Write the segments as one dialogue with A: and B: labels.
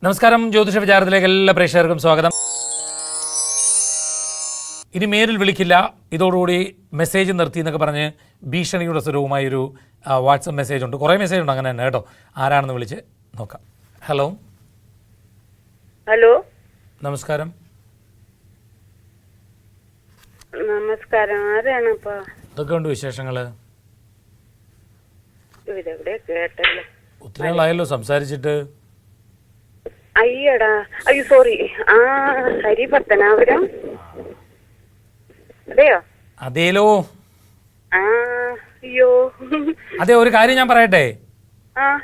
A: നമസ്കാരം, ജ്യോതിഷ വിചാരത്തിലേക്ക് എല്ലാ പ്രേക്ഷകർക്കും സ്വാഗതം. ഇനി മേലിൽ വിളിക്കില്ല, ഇതോടുകൂടി മെസ്സേജ് നിർത്തി എന്നൊക്കെ പറഞ്ഞ് ഭീഷണിയുടെ സ്വരവുമായൊരു വാട്സപ്പ് മെസ്സേജ് ഉണ്ട്. കുറേ മെസ്സേജ് ഉണ്ട് അങ്ങനെ തന്നെ കേട്ടോ. ആരാണെന്ന് വിളിച്ച് നോക്കാം. ഹലോ
B: ഹലോ,
A: നമസ്കാരം.
B: നമസ്കാരം. ആരാണപ്പാ?
A: എന്തൊക്കെയുണ്ട് വിശേഷങ്ങൾ?
B: ഇവരെവിടെ കേട്ടല്ലോ.
A: ഒത്തിരി നാളായല്ലോ സംസാരിച്ചിട്ട്.
B: അയ്യടാ, അയ്യോ സോറി. ആ, ഹരിപത്തനാപുരം. അതെയോ?
A: അതേലോ.
B: ആ, അയ്യോ.
A: അതെ, ഒരു കാര്യം ഞാൻ പറയട്ടെ.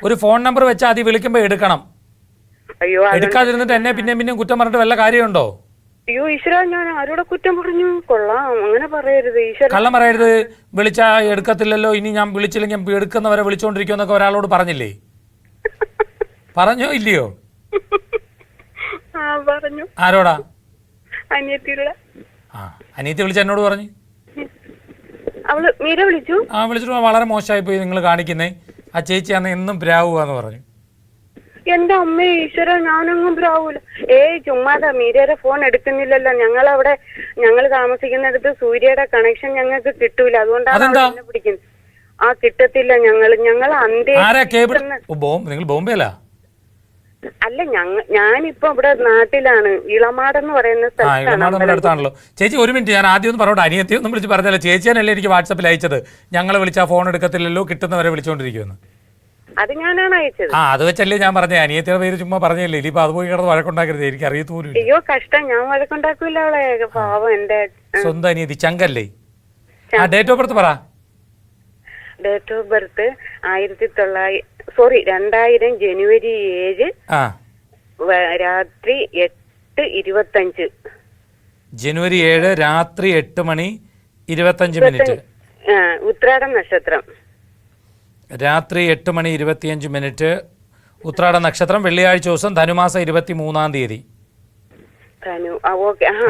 A: ഒരു ഫോൺ നമ്പർ വെച്ചാൽ അത് വിളിക്കുമ്പോ എടുക്കണം.
B: അയ്യോ,
A: എടുക്കാതിരുന്നിട്ട് എന്നെ പിന്നെ കുറ്റം പറഞ്ഞിട്ട് വല്ല കാര്യമുണ്ടോ?
B: അയ്യോ ഈശ്വര, ഞാൻ ആരോടെ കുറ്റം പറഞ്ഞു? കൊള്ളാം, അങ്ങനെ പറയരുത് ഈശ്വര.
A: കള്ളം പറയരുത്. വിളിച്ചാ എടുക്കത്തില്ലല്ലോ, ഇനി ഞാൻ വിളിച്ചില്ലെങ്കിൽ എടുക്കുന്നവരെ വിളിച്ചോണ്ടിരിക്കുമെന്നൊക്കെ ഒരാളോട് പറഞ്ഞില്ലേ? പറഞ്ഞോ ഇല്ലയോ?
B: ആ, പറഞ്ഞു.
A: ആരോടാ?
B: അനിയത്തിയുള്ള.
A: ആ, അനിയത്തി വിളിച്ച എന്നോട് പറഞ്ഞു.
B: അവള് മീര വിളിച്ചു.
A: ആ, വിളിച്ചിട്ട് വളരെ മോശമായി പോയി നിങ്ങൾ കാണിക്കുന്നേ, ആ ചേച്ചിയാന്ന് എന്നും പ്രാവുകയെന്ന് പറഞ്ഞു.
B: എന്റെ അമ്മ ഈശ്വര, ഞാനൊന്നും പ്രാവൂല. ചുമ്മാതാ, മീരയുടെ ഫോൺ എടുക്കുന്നില്ലല്ലോ. ഞങ്ങൾ താമസിക്കുന്നിടത്ത് സൂര്യയുടെ കണക്ഷൻ ഞങ്ങൾക്ക് കിട്ടൂല, അതുകൊണ്ടാണ് പിടിക്കുന്നത്. ആ, കിട്ടത്തില്ല. ഞങ്ങൾ
A: നിങ്ങൾ ബോംബെയിലാ?
B: അല്ല, ഞാനിപ്പോ ഇവിടെ നാട്ടിലാണ്. ഇളമാടെന്ന് പറയുന്ന
A: സ്ഥലത്താണല്ലോ. ചേച്ചി ഒരു മിനിറ്റ്, ഞാൻ ആദ്യം ഒന്ന് പറഞ്ഞോട്ടെ. അനിയത്തി ഒന്നും വിളിച്ച് പറഞ്ഞല്ലോ. ചേച്ചിയാനല്ലേ എനിക്ക് വാട്സാപ്പിൽ അയച്ചത്, ഞങ്ങളെ വിളിച്ചാൽ ഫോൺ എടുക്കത്തില്ലല്ലോ, കിട്ടുന്നവരെ വിളിച്ചോണ്ടിരിക്കുമെന്ന്.
B: അത് ഞാനാണ് അയച്ചത്.
A: ആ, അത് വെച്ചല്ലേ ഞാൻ പറഞ്ഞേ. അനിയത്തിയുടെ പേര് ചുമ്മാ പറഞ്ഞല്ലേ. ഇനിയിപ്പോ അത് പോയി കിടന്ന് വഴക്കുണ്ടാക്കരുത്, എനിക്ക് അറിയത്തോലും.
B: അയ്യോ കഷ്ടം, ഞാൻ വഴക്കുണ്ടാക്കൂല അവളെ. പാവം എന്റെ
A: സ്വന്തം അനിയത്തി ചങ്കല്ലേ. ആ, ഡേറ്റ് ഓഫ് ബർത്ത് പറ.
B: ഡേറ്റ് ഓഫ് ബർത്ത് 2000 ജനുവരി 7 രാത്രി 8:25.
A: ജനുവരി 7 രാത്രി 8:25.
B: ഉത്രാടം നക്ഷത്രം.
A: രാത്രി 8:25. ഉത്രാട നക്ഷത്രം, വെള്ളിയാഴ്ച ദിവസം, ധനുമാസം 23-ാം തീയതി.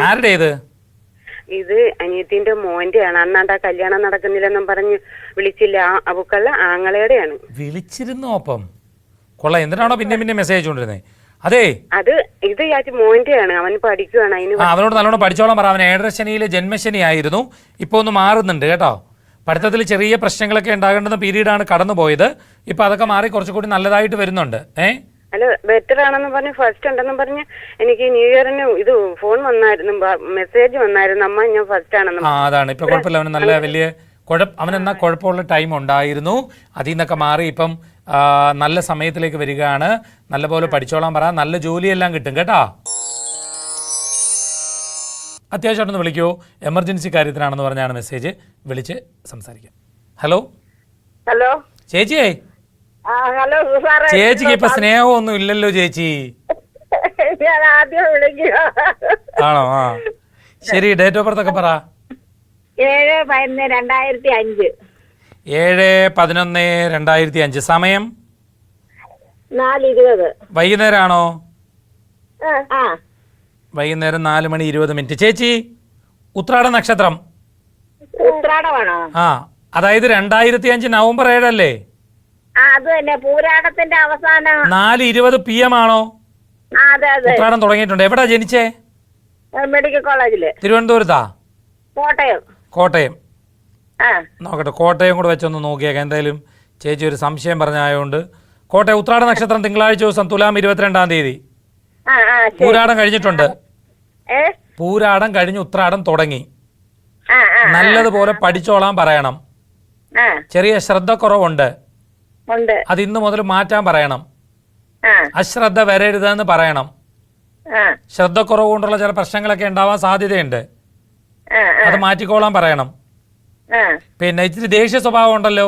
A: ആരുടെ ഇത്?
B: ഇത് അനിയത്തിന്റെ മോന്റെ ആണ്. അന്നാണ്ടാ കല്യാണം നടക്കുന്നില്ലെന്നും പറഞ്ഞ് വിളിച്ചില്ല. അവക്കുള്ള ആങ്ങളയുടെയാണ്.
A: വിളിച്ചിരുന്നു. അപ്പം കൊള്ളാം. എന്തിനാണോ പിന്നെ മെസ്സേജ് കൊണ്ടിരുന്നേ? അതെ,
B: ഇത് മോന്റെ ആണ്. അവൻ പഠിക്കുവാണ്.
A: അവനോട് നല്ലോണം പഠിച്ചോളാം പറ. അവൻ 7ര ശനിയിലെ ജന്മശനി ആയിരുന്നു. ഇപ്പൊ ഒന്ന് മാറുന്നുണ്ട് കേട്ടോ. പഠിത്തത്തിൽ ചെറിയ പ്രശ്നങ്ങളൊക്കെ ഉണ്ടാകേണ്ടുന്ന പീരീഡാണ് കടന്നുപോയത്. ഇപ്പൊ അതൊക്കെ മാറി കുറച്ചുകൂടി നല്ലതായിട്ട് വരുന്നുണ്ട്.
B: അല്ല, ബെറ്റർ ആണെന്ന് പറഞ്ഞ് ഫസ്റ്റ് ഉണ്ടെന്നും പറഞ്ഞ് എനിക്ക് ന്യൂ ഇയറിന് ഇത് ഫോൺ വന്നായിരുന്നു, മെസ്സേജ് വന്നായിരുന്നു. അമ്മ ഞാൻ ഫസ്റ്റ് ആണെന്ന്.
A: അതാണ്. ഇപ്പൊ കുഴപ്പമില്ല. അവന് നല്ല വലിയ അവനെന്നാ കുഴപ്പമുള്ള ടൈം ഉണ്ടായിരുന്നു. അതിൽ നിന്നൊക്കെ മാറി ഇപ്പം നല്ല സമയത്തിലേക്ക് വരികയാണ്. നല്ലപോലെ പഠിച്ചോളാൻ പറ. നല്ല ജോലിയെല്ലാം കിട്ടും കേട്ടോ. അത്യാവശ്യമായിട്ടൊന്ന് വിളിക്കൂ. എമർജൻസി കാര്യത്തിനാണെന്ന് പറഞ്ഞാണ് മെസ്സേജ്. വിളിച്ച് സംസാരിക്കാം. Hello
B: hello
A: ചേച്ചിയേ.
B: ഹലോ
A: ചേച്ചിക്ക് ഇപ്പൊ സ്നേഹമൊന്നും ഇല്ലല്ലോ ചേച്ചി. ആണോ? ആ, ശരി. ഡേറ്റ് ഓഫ് ബർത്ത് ഒക്കെ പറ.
B: 7/11/2005.
A: 7/11/2005. സമയം
B: 4:20.
A: വൈകുന്നേരമാണോ? വൈകുന്നേരം 4:20. ചേച്ചി, ഉത്രാട നക്ഷത്രം.
B: ഉത്രാടമാണോ?
A: ആ, അതായത് 2005 നവംബർ 7 അല്ലേ?
B: അത് തന്നെ. പൂരാടത്തിന്റെ അവസാനം
A: 4:20 PM ആണോ?
B: അതെ അതെ.
A: ഉത്രാടം തുടങ്ങിയിട്ടുണ്ട്. എവിടാ ജനിച്ചേ?
B: മെഡിക്കൽ കോളേജില്.
A: തിരുവനന്തപുരത്താ?
B: കോട്ടയം.
A: നോക്കട്ടെ, കോട്ടയം കൂടെ വെച്ചൊന്ന് നോക്കിയേക്കാം. എന്തായാലും ചേച്ചി ഒരു സംശയം പറഞ്ഞായതുകൊണ്ട്. കോട്ടയം ഉത്രാട നക്ഷത്രം, തിങ്കളാഴ്ച ദിവസം, തുലാം 22-ാം തീയതി. പൂരാടം കഴിഞ്ഞിട്ടുണ്ട്. പൂരാടം കഴിഞ്ഞ് ഉത്രാടം തുടങ്ങി. നല്ലതുപോലെ പഠിച്ചോളാൻ പറയണം. ചെറിയ ശ്രദ്ധ കുറവുണ്ട്, അത് ഇന്ന് മുതൽ മാറ്റാൻ പറയണം. അശ്രദ്ധ വരരുതെന്ന് പറയണം. ശ്രദ്ധക്കുറവ് കൊണ്ടുള്ള ചില പ്രശ്നങ്ങളൊക്കെ ഉണ്ടാവാൻ സാധ്യതയുണ്ട്, അത് മാറ്റിക്കോളാൻ പറയണം. പിന്നെ ഇച്ചിരി ദേഷ്യ സ്വഭാവം ഉണ്ടല്ലോ.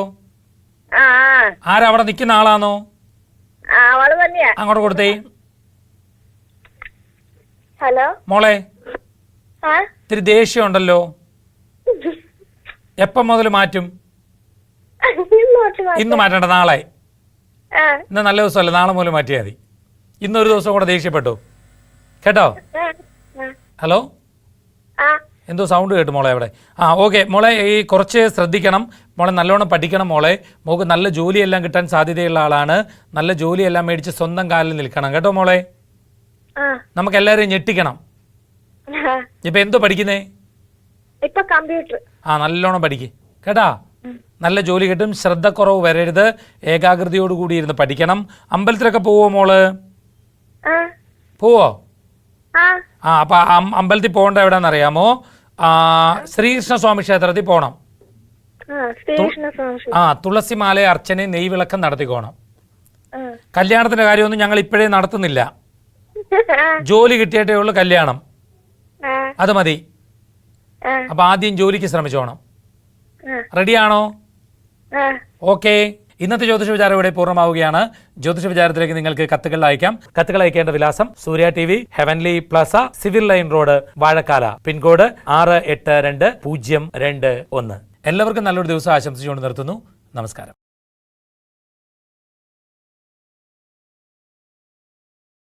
A: ആരവിടെ നിൽക്കുന്ന ആളാണോ? അങ്ങോട്ട് കൊടുത്തേ.
B: ഹലോ
A: മോളെ, ഇത്തിരി ദേഷ്യം ഉണ്ടല്ലോ. എപ്പം മുതൽ മാറ്റും? ഇന്ന് മാറ്റണ്ട, നാളെ. ഇന്ന് നല്ല ദിവസമല്ലേ, നാളെ മുതൽ മാറ്റിയാൽ മതി. ഇന്നൊരു ദിവസം കൂടെ ദേഷ്യപ്പെട്ടു കേട്ടോ. ഹലോ, എന്തോ സൗണ്ട് കേട്ടു മോളെ അവിടെ. ഓക്കെ മോളെ, ഈ കുറച്ച് ശ്രദ്ധിക്കണം മോളെ, നല്ലോണം പഠിക്കണം മോളെ. മോൾക്ക് നല്ല ജോലിയെല്ലാം കിട്ടാൻ സാധ്യതയുള്ള ആളാണ്. നല്ല ജോലിയെല്ലാം മേടിച്ച് സ്വന്തം കാലിൽ നിൽക്കണം കേട്ടോ മോളെ. നമുക്ക് എല്ലാവരെയും ഞെട്ടിക്കണം. ഇപ്പൊ എന്തോ പഠിക്കുന്നേ?
C: ഇപ്പൊ കമ്പ്യൂട്ടർ.
A: നല്ലോണം പഠിക്ക് കേട്ടാ. നല്ല ജോലി കിട്ടും. ശ്രദ്ധക്കുറവ് വരരുത്. ഏകാഗ്രതയോടുകൂടി ഇരുന്ന് പഠിക്കണം. അമ്പലത്തിലൊക്കെ പോവോ മോള്? പോവോ? അപ്പൊ അമ്പലത്തിൽ പോകേണ്ട എവിടെയാണെന്ന് അറിയാമോ? ശ്രീകൃഷ്ണസ്വാമി ക്ഷേത്രത്തിൽ പോകണം. തുളസിമാല അർച്ചന നെയ്വിളക്കം നടത്തിക്കോണം. കല്യാണത്തിന്റെ കാര്യമൊന്നും ഞങ്ങൾ ഇപ്പോഴേ നടത്തുന്നില്ല. ജോലി കിട്ടിയിട്ടേ ഉള്ളു കല്യാണം. അത് മതി. അപ്പൊ ആദ്യം ജോലിക്ക് ശ്രമിച്ചോണം. റെഡിയാണോ? ഓക്കെ. ഇന്നത്തെ ജ്യോതിഷ വിചാരം ഇവിടെ പൂർണ്ണമാവുകയാണ്. ജ്യോതിഷ വിചാരത്തിലേക്ക് നിങ്ങൾക്ക് കത്തുകൾ അയക്കാം. കത്തുകൾ അയക്കേണ്ട വിലാസം Surya TV, heavenly plaza, civil line road, Vazhakkala, pin code 682021. എല്ലാവർക്കും നല്ലൊരു ദിവസം ആശംസിച്ചുകൊണ്ട് നിർത്തുന്നു. നമസ്കാരം.